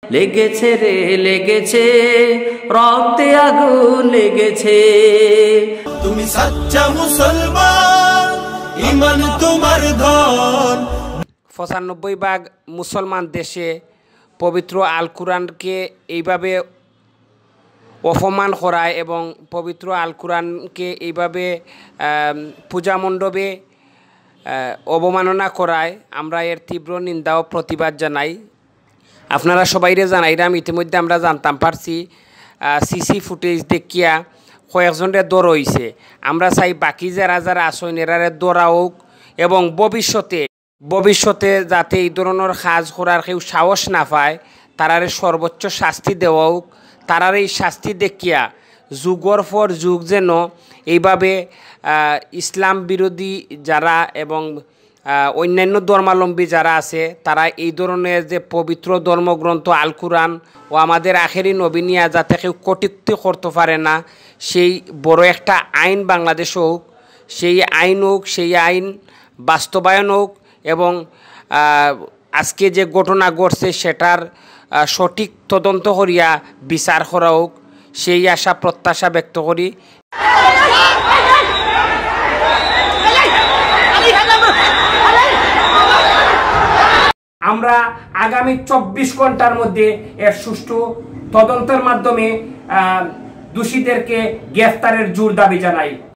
লেগেছে রে লেগেছে, রক্তে আগুন লেগেছে। তুমি সচ্চা মুসলমান, ঈমান তোমার ধন। ৯৫% মুসলমান দেশে পবিত্র আল কুরআনকে এইভাবে অপমান করায় এবং পবিত্র আল কুরআনকে এইভাবে পূজামণ্ডপে অবমাননা করায় আমরা এর তীব্র নিন্দা ও প্রতিবাদ জানাই। আপনারা সবাইরে জানাইরাম, ইতিমধ্যে আমরা জানতাম পারছি সিসি ফুটেজ দেখিয়া কয়েকজনের দৌড় হয়েছে। আমরা চাই বাকি যারা যারা আসেন এরারে দৌড়া হোক এবং ভবিষ্যতে যাতে এই ধরনের কাজ করার কেউ সাহস না পায় তারারে সর্বোচ্চ শাস্তি দেওয়া হোক। তারার এই শাস্তি দেখিয়া যুগর পর যুগ যেন এইভাবে ইসলাম বিরোধী যারা এবং অন্যান্য ধর্মাবলম্বী যারা আছে তারা এই ধরনের যে পবিত্র ধর্মগ্রন্থ আল কুরআন ও আমাদের আখেরি নবী নিয়া যাতে কেউ কটূক্তি করতে পারে না, সেই বড় একটা আইন বাংলাদেশ হোক, সেই আইন বাস্তবায়ন হোক এবং আজকে যে ঘটনা ঘটছে সেটার সঠিক তদন্ত করিয়া বিচার করা হোক, সেই আশা প্রত্যাশা ব্যক্ত করি। আমরা আগামী ২৪ ঘন্টার মধ্যে এর সুষ্ঠু তদন্তের মাধ্যমে দোষীদেরকে গ্রেফতারের জোর দাবি জানাই।